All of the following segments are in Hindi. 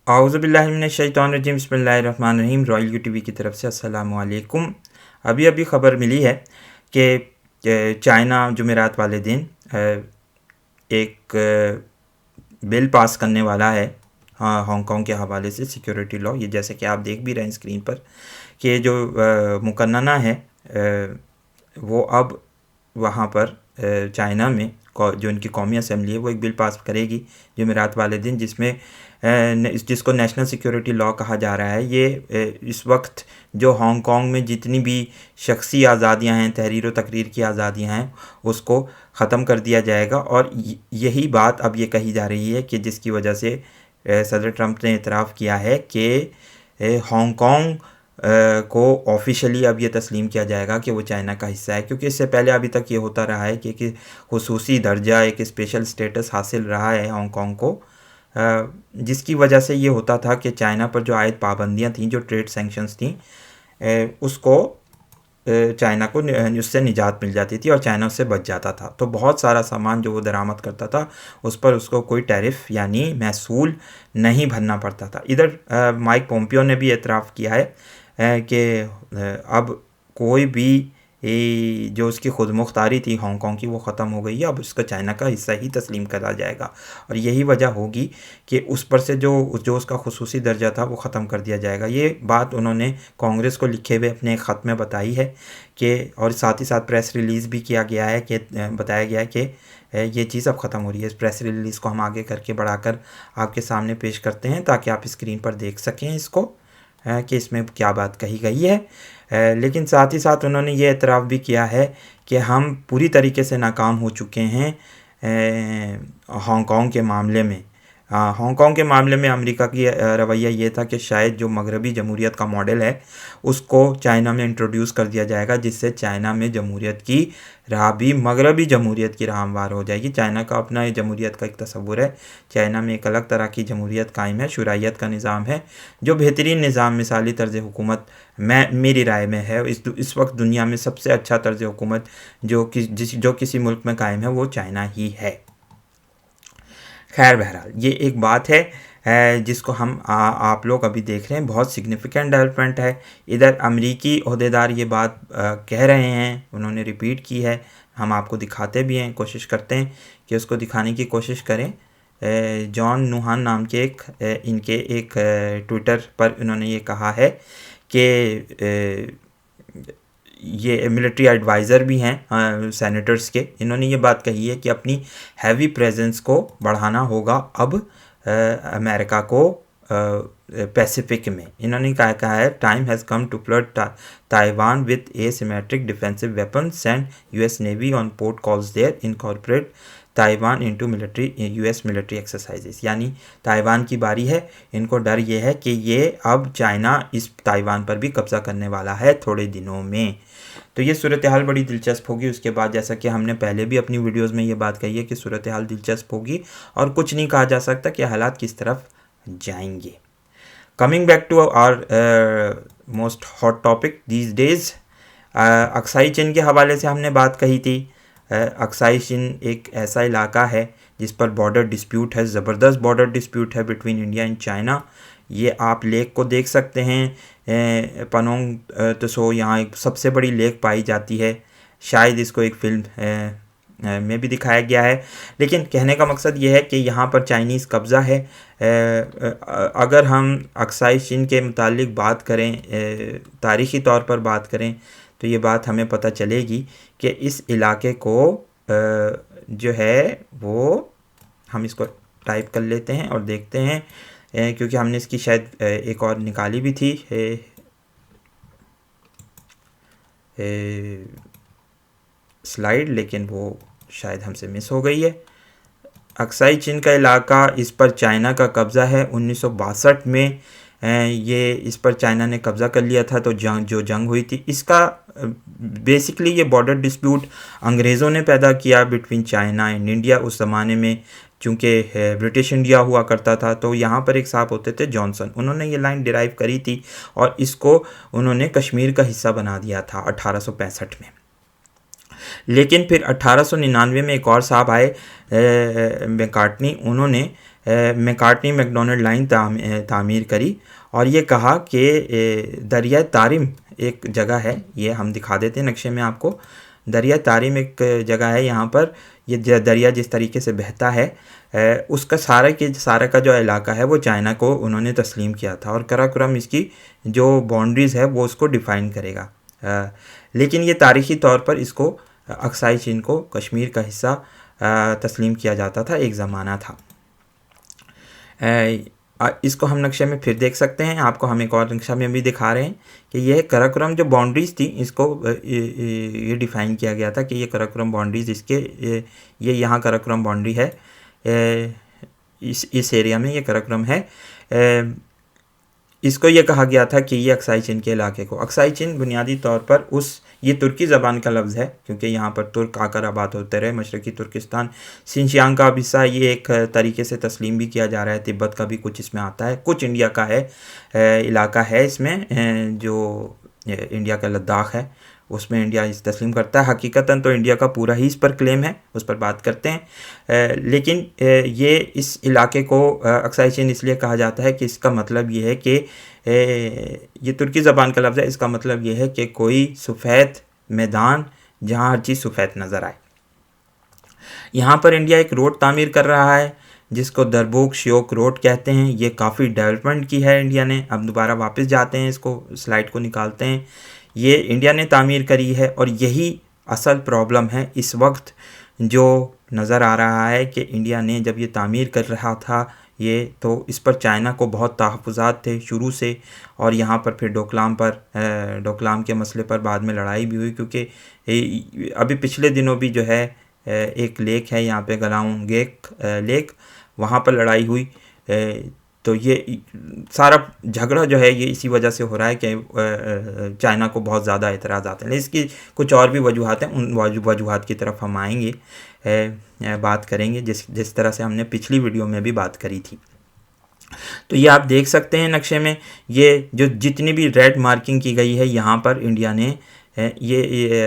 औज़ुबिल्लाहिमिनश्शैतानिर्रजीम बिस्मिल्लाहिर्रहमानिर्रहीम। रॉयल यूटीवी की तरफ से अस्सलामु अलैकुम। अभी अभी ख़बर मिली है कि चाइना जुमेरात वाले दिन एक बिल पास करने वाला है हांगकांग के हवाले से, सिक्योरिटी लॉ। ये जैसे कि आप देख भी रहे हैं स्क्रीन पर कि जो मुकन्नना है वो अब वहाँ पर चाइना में जो उनकी कौमी असम्बली है वो एक बिल पास करेगी जुमेरात वाले दिन, जिसको नेशनल सिक्योरिटी लॉ कहा जा रहा है। ये इस वक्त जो हांगकांग में जितनी भी शख्सी आज़ादियाँ हैं, तहरीर व तकरीर की आज़ादियाँ हैं, उसको ख़त्म कर दिया जाएगा। और यही बात अब ये कही जा रही है कि जिसकी वजह से सदर ट्रंप ने इतराफ़ किया है कि हांगकांग को ऑफिशियली अब ये तस्लीम किया जाएगा कि वो चाइना का हिस्सा है, क्योंकि इससे पहले अभी तक ये होता रहा है कि खुसूसी दर्जा, एक स्पेशल स्टेटस हासिल रहा है हांगकांग को, जिसकी वजह से ये होता था कि चाइना पर जो आयद पाबंदियाँ थीं, जो ट्रेड सैंक्शंस थीं, उसको चाइना को उससे निजात मिल जाती थी और चाइना उससे बच जाता था। तो बहुत सारा सामान जो वो दरामद करता था उस पर उसको कोई टैरिफ यानी महसूल नहीं भरना पड़ता था। इधर माइक पोम्पियो ने भी एतराफ़ किया है कि अब कोई भी जो उसकी खुद मुख्तारी थी हांगकांग की वो ख़त्म हो गई है, अब उसका चाइना का हिस्सा ही तस्लीम करा जाएगा। और यही वजह होगी कि उस पर से जो उसका खुसूसी दर्जा था वो ख़त्म कर दिया जाएगा। ये बात उन्होंने कांग्रेस को लिखे हुए अपने एक ख़त में बताई है कि, और साथ ही साथ प्रेस रिलीज़ भी किया गया है कि बताया गया है कि ये चीज़ अब ख़त्म हो रही है। इस प्रेस रिलीज़ को हम आगे करके बढ़ाकर आपके सामने पेश करते हैं ताकि आप स्क्रीन पर देख सकें इसको कि इसमें क्या बात कही गई है। लेकिन साथ ही साथ उन्होंने ये एतराफ़ भी किया है कि हम पूरी तरीके से नाकाम हो चुके हैं हांगकांग के मामले में। हांगकांग के मामले में अमेरिका की रवैया ये था कि शायद जो मगरबी जमहूरियत का मॉडल है उसको चाइना में इंट्रोड्यूस कर दिया जाएगा, जिससे चाइना में जमहूरियत की राह भी मगरबी जमहूरियत की राह हमवार हो जाएगी। चाइना का अपना ये जमहूरियत का एक तस्वुर है। चाइना में एक अलग तरह की जमहूरियत कायम है, शुराइयत का निज़ाम है, जो बेहतरीन निज़ाम, मिसाली तर्ज़ हुकूमत मेरी राय में है इस वक्त दुनिया में सबसे अच्छा तर्ज़ हुकूमत जो किसी मुल्क में कायम है वो चाइना ही है। खैर, बहरहाल ये एक बात है जिसको हम आप लोग अभी देख रहे हैं, बहुत सिग्निफिकेंट डेवलपमेंट है। इधर अमरीकी ओहदेदार ये बात कह रहे हैं, उन्होंने रिपीट की है, हम आपको दिखाते भी हैं, कोशिश करते हैं कि उसको दिखाने की कोशिश करें। जॉन नूहान नाम के इनके एक ट्विटर पर इन्होंने ये कहा है कि ये मिलिट्री एडवाइज़र भी हैं सेनेटर्स के। इन्होंने ये बात कही है कि अपनी हैवी प्रेजेंस को बढ़ाना होगा अब अमेरिका को पैसिफिक में। इन्होंने कहा है, time has come to flood Taiwan with asymmetric defensive weapons and US navy on port calls there incorporate Taiwan into US military exercises. यानी ताइवान की बारी है, इनको डर ये है कि ये अब चाइना इस ताइवान पर भी कब्ज़ा करने वाला है थोड़े दिनों में। तो ये सूरत हाल बड़ी दिलचस्प होगी। उसके बाद जैसा कि हमने पहले भी अपनी वीडियोस में ये बात कही है कि सूरत हाल दिलचस्प होगी और कुछ नहीं कहा जा सकता कि हालात किस तरफ जाएंगे। Coming back to our most hot topic these days, Aksai Chin के हवाले से हमने बात कही थी। अक्साई चीन एक ऐसा इलाका है जिस पर बॉर्डर डिस्प्यूट है, ज़बरदस्त बॉर्डर डिस्प्यूट है बिटवीन इंडिया एंड चाइना। ये आप लेक को देख सकते हैं, पनोंग त्सो, यहाँ एक सबसे बड़ी लेक पाई जाती है। शायद इसको एक फ़िल्म में भी दिखाया गया है, लेकिन कहने का मकसद ये है कि यहाँ पर चाइनीज़ कब्ज़ा है। अगर हम अक्साई चीन के मुतालिक बात करें, तारीख़ी तौर पर बात करें, तो ये बात हमें पता चलेगी कि इस इलाके को जो है वो, हम इसको टाइप कर लेते हैं और देखते हैं, क्योंकि हमने इसकी शायद एक और निकाली भी थी स्लाइड, लेकिन वो शायद हमसे मिस हो गई है। अक्साई चीन का इलाका, इस पर चाइना का कब्ज़ा है। 1962 में ये इस पर चाइना ने कब्ज़ा कर लिया था। तो जो जंग हुई थी, इसका बेसिकली ये बॉर्डर डिस्प्यूट अंग्रेज़ों ने पैदा किया बिटवीन चाइना एंड इंडिया। उस ज़माने में चूँकि ब्रिटिश इंडिया हुआ करता था, तो यहाँ पर एक साहब होते थे जॉनसन, उन्होंने ये लाइन डिराइव करी थी और इसको उन्होंने कश्मीर का हिस्सा बना दिया था 1865 में। लेकिन फिर 1899 में एक और साहब आए, मैकार्टनी, उन्होंने मैकार्टनी मैकडोनल्ड लाइन तामीर करी और ये कहा कि दरिया तारिम एक जगह है, ये हम दिखा देते हैं नक्शे में आपको। दरिया तारिम एक जगह है, यहाँ पर ये दरिया जिस तरीके से बहता है उसका सारा का जो इलाका है वो चाइना को उन्होंने तस्लीम किया था और कराकोरम इसकी जो बाउंड्रीज़ है वो उसको डिफ़ाइन करेगा। लेकिन ये तारीख़ी तौर पर इसको अक्साई चीन को कश्मीर का हिस्सा तस्लीम किया जाता था, एक ज़माना था। इसको हम नक्शे में फिर देख सकते हैं, आपको हम एक और नक्शा में भी दिखा रहे हैं कि यह कराकोरम जो बाउंड्रीज़ थी इसको ये डिफ़ाइन किया गया था कि ये कराकोरम बाउंड्रीज़ इसके ये यहाँ कराकोरम बाउंड्री है, इस एरिया में ये कराकोरम है। इसको ये कहा गया था कि ये अक्साई चीन के इलाके को, अक्साई चीन बुनियादी तौर पर ये तुर्की ज़बान का लफ्ज़ है क्योंकि यहाँ पर तुर्क आकर आबाद होते रहे। मशरक़ी तुर्किस्तान सिंचियांग का हिस्सा ये एक तरीके से तस्लीम भी किया जा रहा है, तिब्बत का भी कुछ इसमें आता है, कुछ इंडिया का है इलाका है इसमें, जो इंडिया का लद्दाख है उसमें इंडिया इस तस्लीम करता है। हकीकतन तो इंडिया का पूरा ही इस पर क्लेम है, उस पर बात करते हैं। लेकिन ये इस इलाके को अक्साई चीन इसलिए कहा जाता है कि इसका मतलब ये है कि ये तुर्की ज़बान का लफ्ज़ है, इसका मतलब ये है कि कोई सफ़ेद मैदान जहाँ हर चीज़ सफ़ेद नज़र आए। यहाँ पर इंडिया एक रोड तामीर कर रहा है जिसको दरबुक श्योक रोड कहते हैं। ये काफ़ी डेवलपमेंट की है इंडिया ने। अब दोबारा वापस जाते हैं, इसको स्लाइड को निकालते हैं। ये इंडिया ने तामीर करी है और यही असल प्रॉब्लम है इस वक्त जो नज़र आ रहा है कि इंडिया ने जब ये तामीर कर रहा था ये, तो इस पर चाइना को बहुत तहफ़्फ़ुज़ात थे शुरू से, और यहाँ पर फिर डोकलाम के मसले पर बाद में लड़ाई भी हुई क्योंकि अभी पिछले दिनों भी जो है एक लेक है यहाँ पे गलाउंग लेक, वहाँ पर लड़ाई हुई। तो ये सारा झगड़ा जो है ये इसी वजह से हो रहा है कि चाइना को बहुत ज़्यादा एतराज़ आते हैं। इसकी कुछ और भी वजूहात हैं, उन वजूहात की तरफ हम आएंगे, बात करेंगे जिस तरह से हमने पिछली वीडियो में भी बात करी थी। तो ये आप देख सकते हैं नक्शे में, ये जो जितनी भी रेड मार्किंग की गई है यहाँ पर इंडिया ने ये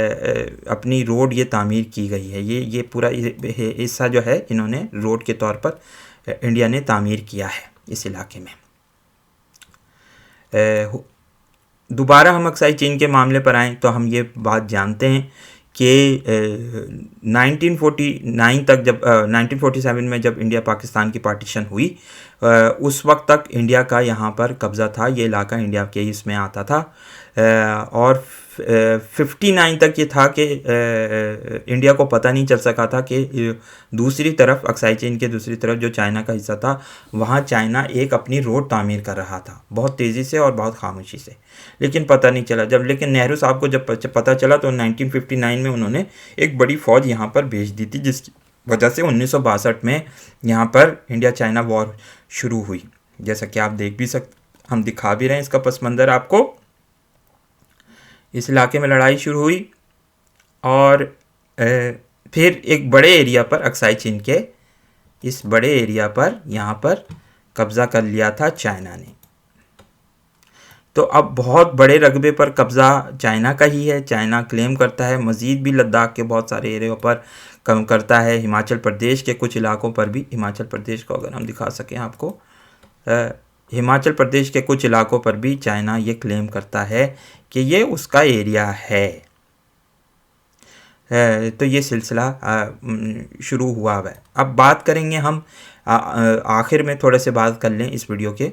अपनी रोड ये तामीर की गई है। ये पूरा हिस्सा जो है इन्होंने रोड के तौर पर इंडिया ने तामीर किया है इस इलाके में। दोबारा हम अक्साई चीन के मामले पर आएँ तो हम ये बात जानते हैं कि 1949 तक, जब 1947 में जब इंडिया पाकिस्तान की पार्टीशन हुई उस वक्त तक इंडिया का यहाँ पर कब्ज़ा था, ये इलाका इंडिया के इसमें आता था। और 59 तक ये था कि इंडिया को पता नहीं चल सका था कि दूसरी तरफ अक्साई चीन के दूसरी तरफ जो चाइना का हिस्सा था वहाँ चाइना एक अपनी रोड तामीर कर रहा था बहुत तेज़ी से और बहुत खामोशी से, लेकिन पता नहीं चला। लेकिन नेहरू साहब को जब पता चला तो 1959 में उन्होंने एक बड़ी फ़ौज यहाँ पर भेज दी थी, जिसकी वजह से 1962 में यहाँ पर इंडिया चाइना वॉर शुरू हुई। जैसा कि आप देख भी हम दिखा भी रहे हैं इसका पस मंज़र आपको। इस इलाके में लड़ाई शुरू हुई और फिर एक बड़े एरिया पर अक्साई चीन के इस बड़े एरिया पर यहाँ पर कब्ज़ा कर लिया था चाइना ने। तो अब बहुत बड़े रकबे पर कब्ज़ा चाइना का ही है, चाइना क्लेम करता है। मज़ीद भी लद्दाख के बहुत सारे एरिया पर कम करता है, हिमाचल प्रदेश के कुछ इलाकों पर भी। हिमाचल प्रदेश को अगर हम दिखा सकें आपको, हिमाचल प्रदेश के कुछ इलाकों पर भी चाइना ये क्लेम करता है कि ये उसका एरिया है। तो ये सिलसिला शुरू हुआ है। अब बात करेंगे हम आखिर में थोड़े से बात कर लें इस वीडियो के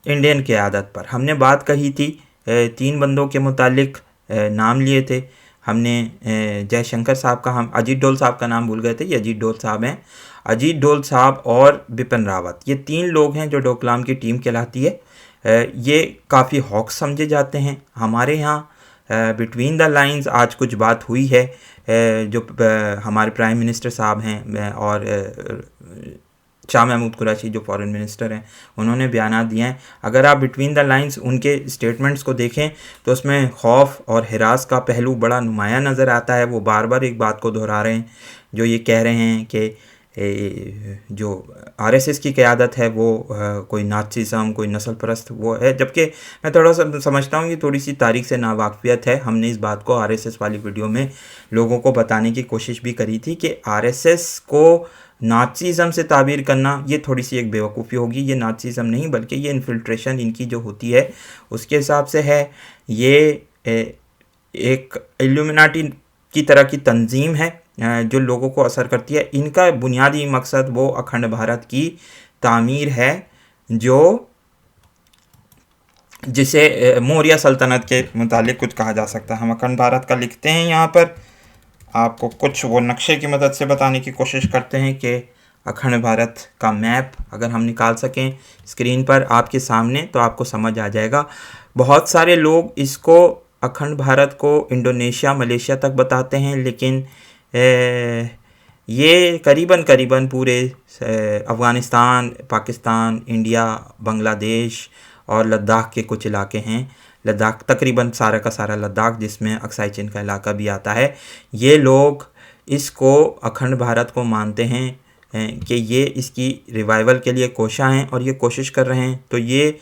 इंडियन क़यादत पर। हमने बात कही थी 3 बंदों के मुतालिक नाम लिए थे हमने। जयशंकर साहब का, हम अजीत डोल साहब का नाम भूल गए थे, ये अजीत डोल साहब हैं। अजीत डोल साहब और बिपिन रावत, ये 3 लोग हैं जो डोकलाम की टीम कहलाती है। ये काफ़ी हॉक समझे जाते हैं हमारे यहाँ। बिटवीन द लाइंस आज कुछ बात हुई है, जो हमारे प्राइम मिनिस्टर साहब हैं और शाह महमूद कुरैशी जो फॉरेन मिनिस्टर हैं, उन्होंने बयान दिए हैं। अगर आप बिटवीन द लाइंस उनके स्टेटमेंट्स को देखें तो उसमें खौफ और हिरास का पहलू बड़ा नुमाया नज़र आता है। वो बार बार एक बात को दोहरा रहे हैं, जो ये कह रहे हैं कि जो आरएसएस की क़यादत है वो कोई नाज़िज़्म, कोई नस्ल परस्त वो है। जबकि मैं थोड़ा सा समझता हूँ कि थोड़ी सी तारीख से नावाक़फ़ियत है। हमने इस बात को आरएसएस वाली वीडियो में लोगों को बताने की कोशिश भी करी थी कि आरएसएस को नाज़िज़म से ताबीर करना ये थोड़ी सी एक बेवकूफ़ी होगी। ये नाज़िज़म नहीं बल्कि ये इन्फिल्ट्रेशन इनकी जो होती है उसके हिसाब से है। ये एक इल्यूमिनाटी की तरह की तंजीम है जो लोगों को असर करती है। इनका बुनियादी मकसद वो अखंड भारत की तामीर है जो जिसे मौर्य सल्तनत के मुतालिक कुछ कहा जा सकता है। हम अखंड भारत का लिखते हैं यहाँ पर, आपको कुछ वो नक्शे की मदद से बताने की कोशिश करते हैं कि अखंड भारत का मैप अगर हम निकाल सकें स्क्रीन पर आपके सामने तो आपको समझ आ जाएगा। बहुत सारे लोग इसको अखंड भारत को इंडोनेशिया मलेशिया तक बताते हैं, लेकिन ये करीबन पूरे अफ़गानिस्तान, पाकिस्तान, इंडिया, बांग्लादेश और लद्दाख के कुछ इलाके हैं। लद्दाख तकरीबन सारा का सारा लद्दाख जिसमें अक्साई चिन का इलाका भी आता है। ये लोग इसको अखंड भारत को मानते हैं कि ये इसकी रिवाइवल के लिए कोशा हैं और ये कोशिश कर रहे हैं। तो ये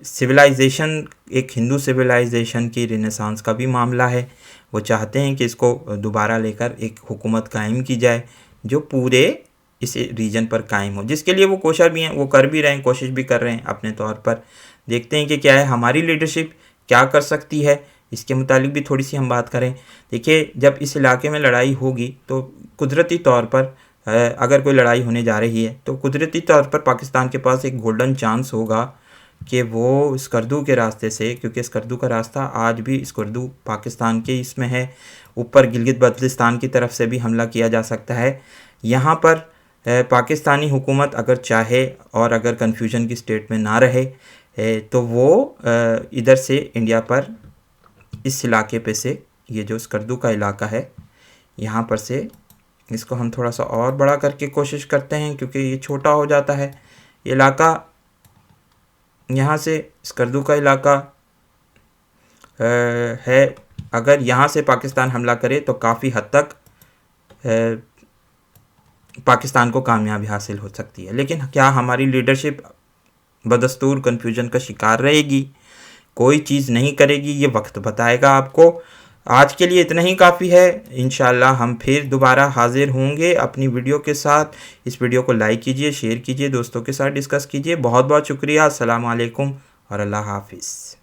सिविलाइजेशन एक हिंदू सिविलाइजेशन की रिनेसांस का भी मामला है। वो चाहते हैं कि इसको दोबारा लेकर एक हुकूमत कायम की जाए जो पूरे इस रीजन पर कायम हो, जिसके लिए वो कोशा भी हैं, वो कर भी रहे हैं, कोशिश भी कर रहे हैं अपने तौर पर। देखते हैं कि क्या है हमारी लीडरशिप क्या कर सकती है, इसके मुतालिक भी थोड़ी सी हम बात करें। देखिए, जब इस इलाके में लड़ाई होगी तो कुदरती तौर पर अगर कोई लड़ाई होने जा रही है तो कुदरती तौर पर पाकिस्तान के पास एक गोल्डन चांस होगा कि वो स्कर्दू के रास्ते से, क्योंकि स्कर्दू का रास्ता आज भी स्कर्दू पाकिस्तान के इसमें है, ऊपर गिलगित बल्तिस्तान की तरफ से भी हमला किया जा सकता है। यहाँ पर पाकिस्तानी हुकूमत अगर चाहे और अगर कन्फ्यूजन की स्टेट में ना रहे तो वो इधर से इंडिया पर इस इलाके पे से, ये जो स्कर्दू का इलाका है यहाँ पर से, इसको हम थोड़ा सा और बड़ा करके कोशिश करते हैं क्योंकि ये छोटा हो जाता है ये इलाका। यहाँ से स्कर्दू का इलाका है, अगर यहाँ से पाकिस्तान हमला करे तो काफ़ी हद तक पाकिस्तान को कामयाबी हासिल हो सकती है। लेकिन क्या हमारी लीडरशिप बदस्तूर कन्फ्यूजन का शिकार रहेगी, कोई चीज़ नहीं करेगी, ये वक्त बताएगा आपको। आज के लिए इतना ही काफ़ी है। इंशाल्लाह हम फिर दोबारा हाजिर होंगे अपनी वीडियो के साथ। इस वीडियो को लाइक कीजिए, शेयर कीजिए, दोस्तों के साथ डिस्कस कीजिए। बहुत बहुत शुक्रिया। अस्सलाम वालेकुम और अल्लाह हाफिज़।